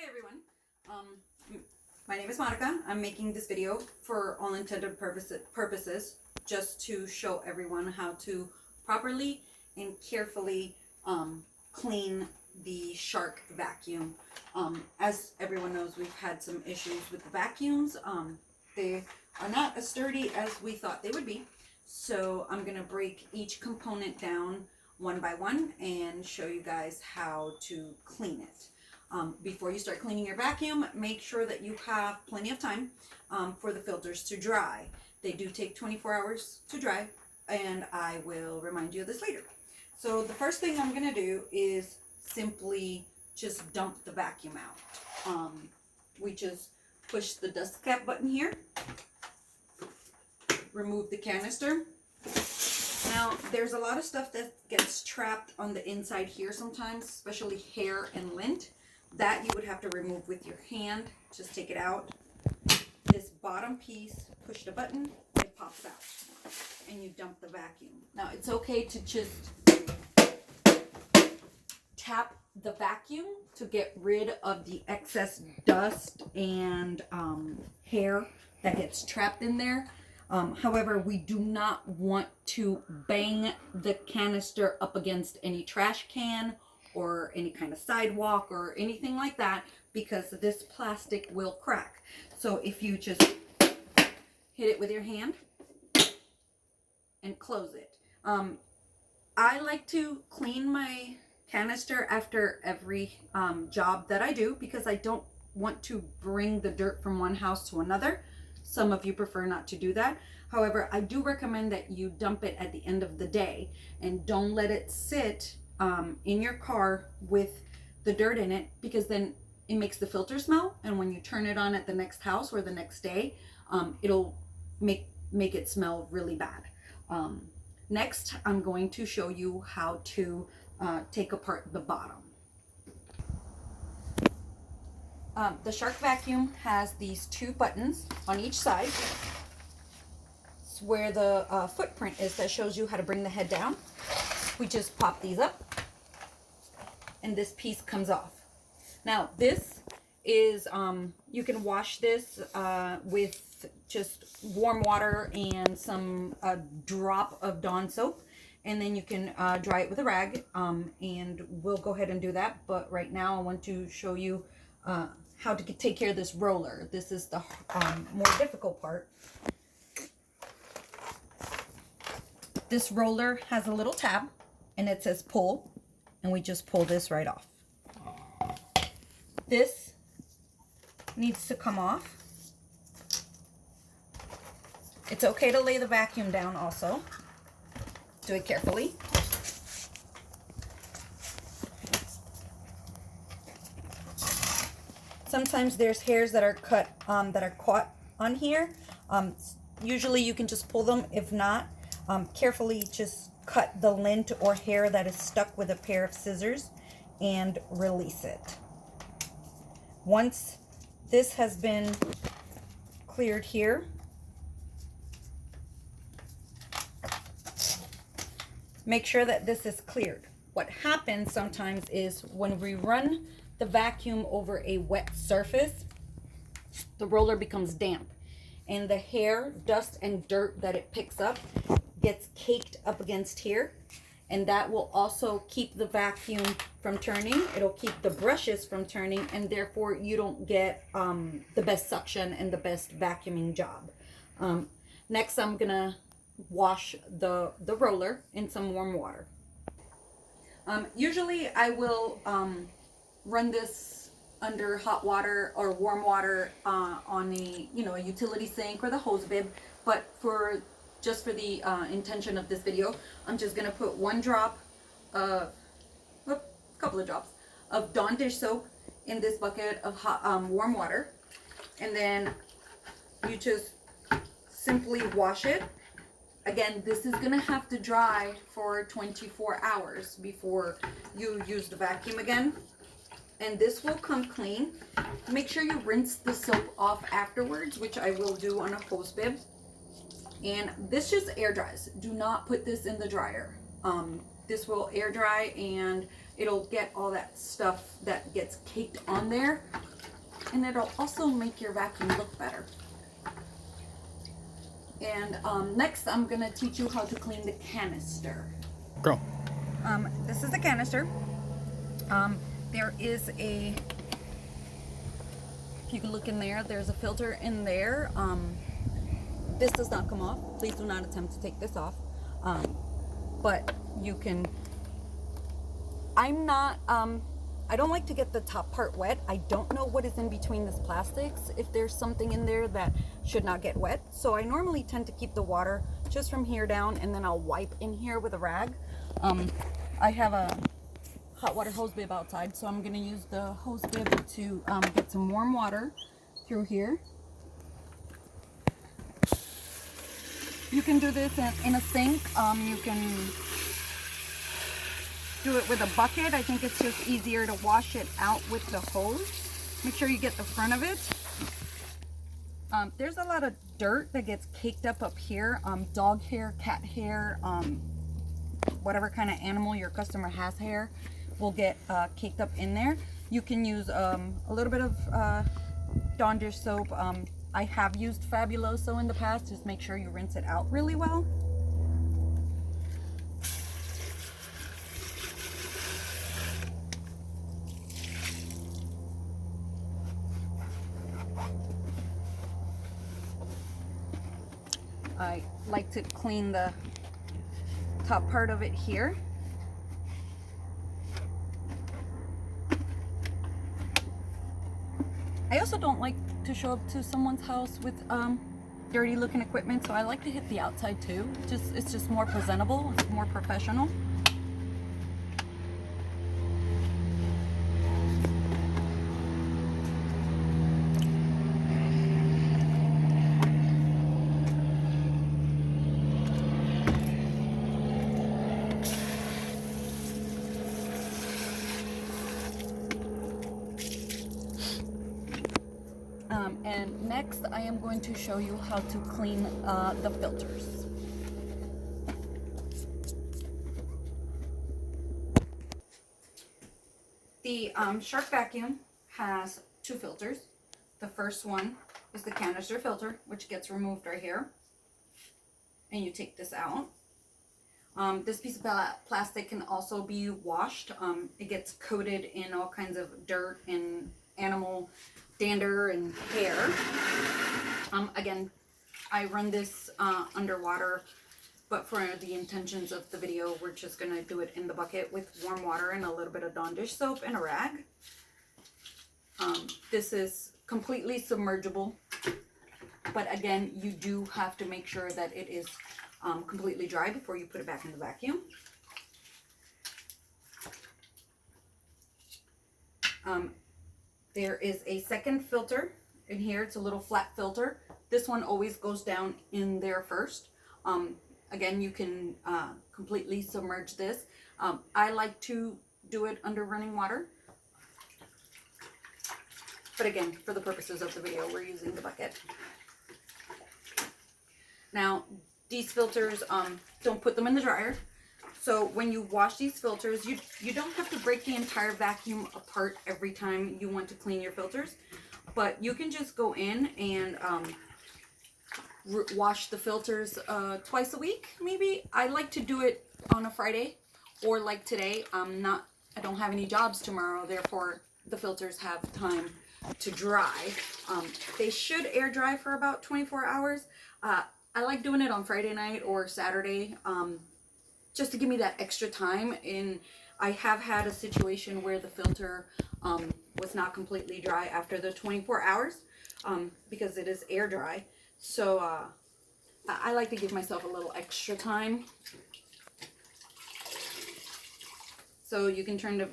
Hey everyone, um, my name is Monica. I'm making this video for all intended purposes just to show everyone how to properly and carefully clean the Shark vacuum. As everyone knows, we've had some issues with the vacuums. They are not as sturdy as we thought they would be. So I'm going to break each component down one by one and show you guys how to clean it. Before you start cleaning your vacuum, make sure that you have plenty of time for the filters to dry. They do take 24 hours to dry, and I will remind you of this later. So the first thing I'm going to do is simply just dump the vacuum out. We just push the dust cap button here, remove the canister. Now, there's a lot of stuff that gets trapped on the inside here sometimes, especially hair and lint. That you would have to remove with your hand. Just take it out. This bottom piece, push the button, it pops out. And you dump the vacuum. Now, it's okay to just tap the vacuum to get rid of the excess dust and hair that gets trapped in there. However, we do not want to bang the canister up against any trash can or any kind of sidewalk or anything like that, because this plastic will crack. So if you just hit it with your hand and close it. I like to clean my canister after every job that I do, because I don't want to bring the dirt from one house to another. Some of you prefer not to do that. However, I do recommend that you dump it at the end of the day and don't let it sit in your car with the dirt in it, because then it makes the filter smell, and when you turn it on at the next house or the next day, it'll make it smell really bad. Next, I'm going to show you how to take apart the bottom. The Shark vacuum has these two buttons on each side. It's where the footprint is that shows you how to bring the head down. We just pop these up and this piece comes off. Now this is, you can wash this with just warm water and some drop of Dawn soap, and then you can dry it with a rag, and we'll go ahead and do that. But right now I want to show you how to take care of this roller. This is the more difficult part. This roller has a little tab and it says pull, and we just pull this right off. This needs to come off. It's okay to lay the vacuum down also. Do it carefully. Sometimes there's hairs that are cut, that are caught on here. Usually you can just pull them. If not, carefully just cut the lint or hair that is stuck with a pair of scissors and release it. Once this has been cleared here, make sure that this is cleared. What happens sometimes is when we run the vacuum over a wet surface, the roller becomes damp, and the hair, dust, and dirt that it picks up gets caked up against here, and that will also keep the vacuum from turning. It'll keep the brushes from turning, and therefore you don't get the best suction and the best vacuuming job. Next, I'm gonna wash the roller in some warm water. Usually I will run this under hot water or warm water on a utility sink or the hose bib, but just for the intention of this video, I'm just gonna put one drop of, a couple of drops of Dawn dish soap in this bucket of hot warm water, and then you just simply wash it. Again, this is gonna have to dry for 24 hours before you use the vacuum again, and this will come clean. Make sure you rinse the soap off afterwards, which I will do on a hose bib. And this just air dries. Do not put this in the dryer. This will air dry and it'll get all that stuff that gets caked on there and it'll also make your vacuum look better. And next I'm gonna teach you how to clean the canister. Go. This is the canister. There is a, if you can look in there, there's a filter in there. This does not come off. Please do not attempt to take this off. But you can, I don't like to get the top part wet. I don't know what is in between this plastics, if there's something in there that should not get wet. So I normally tend to keep the water just from here down, and then I'll wipe in here with a rag. I have a hot water hose bib outside, so I'm gonna use the hose bib to get some warm water through here. You can do this in a sink. You can do it with a bucket. I think it's just easier to wash it out with the hose. Make sure you get the front of it. There's a lot of dirt that gets caked up here. Dog hair, cat hair, whatever kind of animal your customer has hair will get caked up in there. You can use a little bit of Dawn dish soap. I have used Fabuloso in the past. Just make sure you rinse it out really well. I like to clean the top part of it here. I also don't like to show up to someone's house with dirty looking equipment, so I like to hit the outside too. It's just more presentable, it's more professional. And next I am going to show you how to clean the filters. The Shark vacuum has two filters. The first one is the canister filter, which gets removed right here. And you take this out. This piece of plastic can also be washed. It gets coated in all kinds of dirt and animal dander and hair. Again, I run this underwater, but for the intentions of the video, we're just gonna do it in the bucket with warm water and a little bit of Dawn dish soap and a rag. This is completely submergible, but again, you do have to make sure that it is completely dry before you put it back in the vacuum. There is a second filter in here. It's a little flat filter. This one always goes down in there first. Again, you can completely submerge this. I like to do it under running water. But again, for the purposes of the video, we're using the bucket. Now, these filters, don't put them in the dryer. So when you wash these filters, you don't have to break the entire vacuum apart every time you want to clean your filters. But you can just go in and wash the filters twice a week, maybe. I like to do it on a Friday, or like today. I don't have any jobs tomorrow, therefore the filters have time to dry. They should air dry for about 24 hours. I like doing it on Friday night or Saturday, just to give me that extra time. And I have had a situation where the filter was not completely dry after the 24 hours because it is air dry. So I like to give myself a little extra time. So you can turn the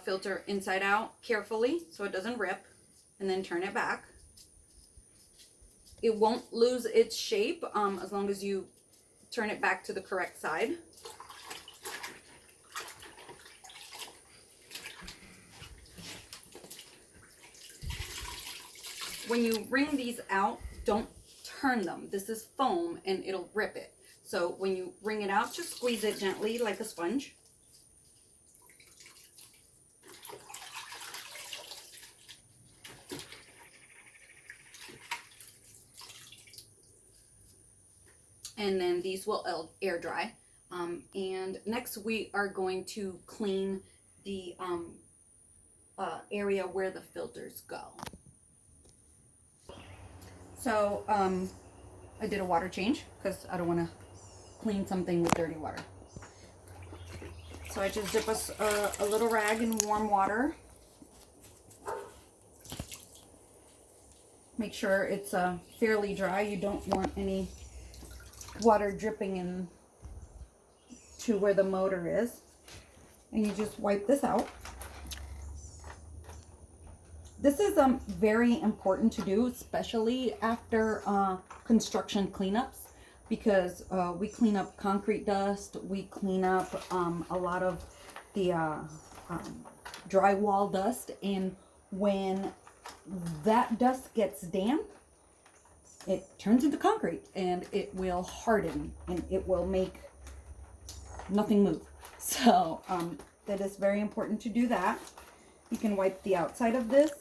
filter inside out carefully so it doesn't rip, and then turn it back. It won't lose its shape as long as you turn it back to the correct side. When you wring these out, don't turn them. This is foam and it'll rip it. So when you wring it out, just squeeze it gently like a sponge. and then these will air dry. And next we are going to clean the area where the filters go. So I did a water change because I don't want to clean something with dirty water. So I just dip a little rag in warm water. Make sure it's fairly dry. You don't want any water dripping in to where the motor is. And you just wipe this out. This is very important to do, especially after construction cleanups, because we clean up concrete dust, we clean up a lot of the drywall dust, and when that dust gets damp, it turns into concrete and it will harden and it will make nothing move. So that is very important to do that. You can wipe the outside of this.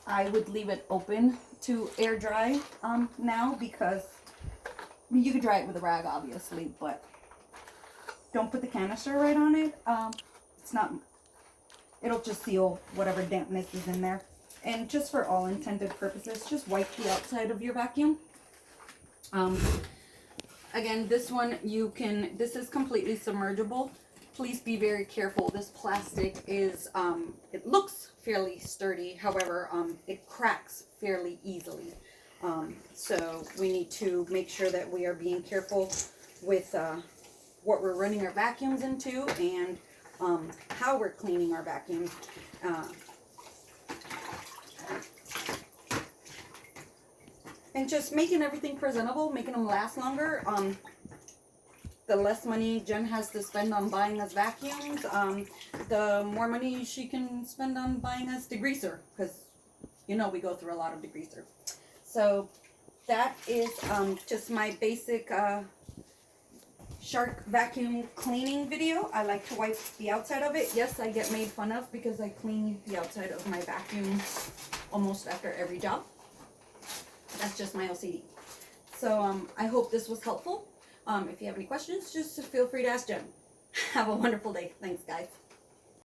I would leave it open to air dry now, because you could dry it with a rag obviously, but don't put the canister right on it. It's not, it'll just seal whatever dampness is in there. And just for all intended purposes, just wipe the outside of your vacuum. Again, this one this is completely submergible. Please be very careful. This plastic is, it looks fairly sturdy. However, it cracks fairly easily. So we need to make sure that we are being careful with what we're running our vacuums into and how we're cleaning our vacuums. And just making everything presentable, making them last longer. The less money Jen has to spend on buying us vacuums, the more money she can spend on buying us degreaser, because you know we go through a lot of degreaser. So that is just my basic Shark vacuum cleaning video. I like to wipe the outside of it. Yes, I get made fun of because I clean the outside of my vacuum almost after every job. That's just my OCD. So I hope this was helpful. If you have any questions, just feel free to ask Jen. Have a wonderful day. Thanks, guys.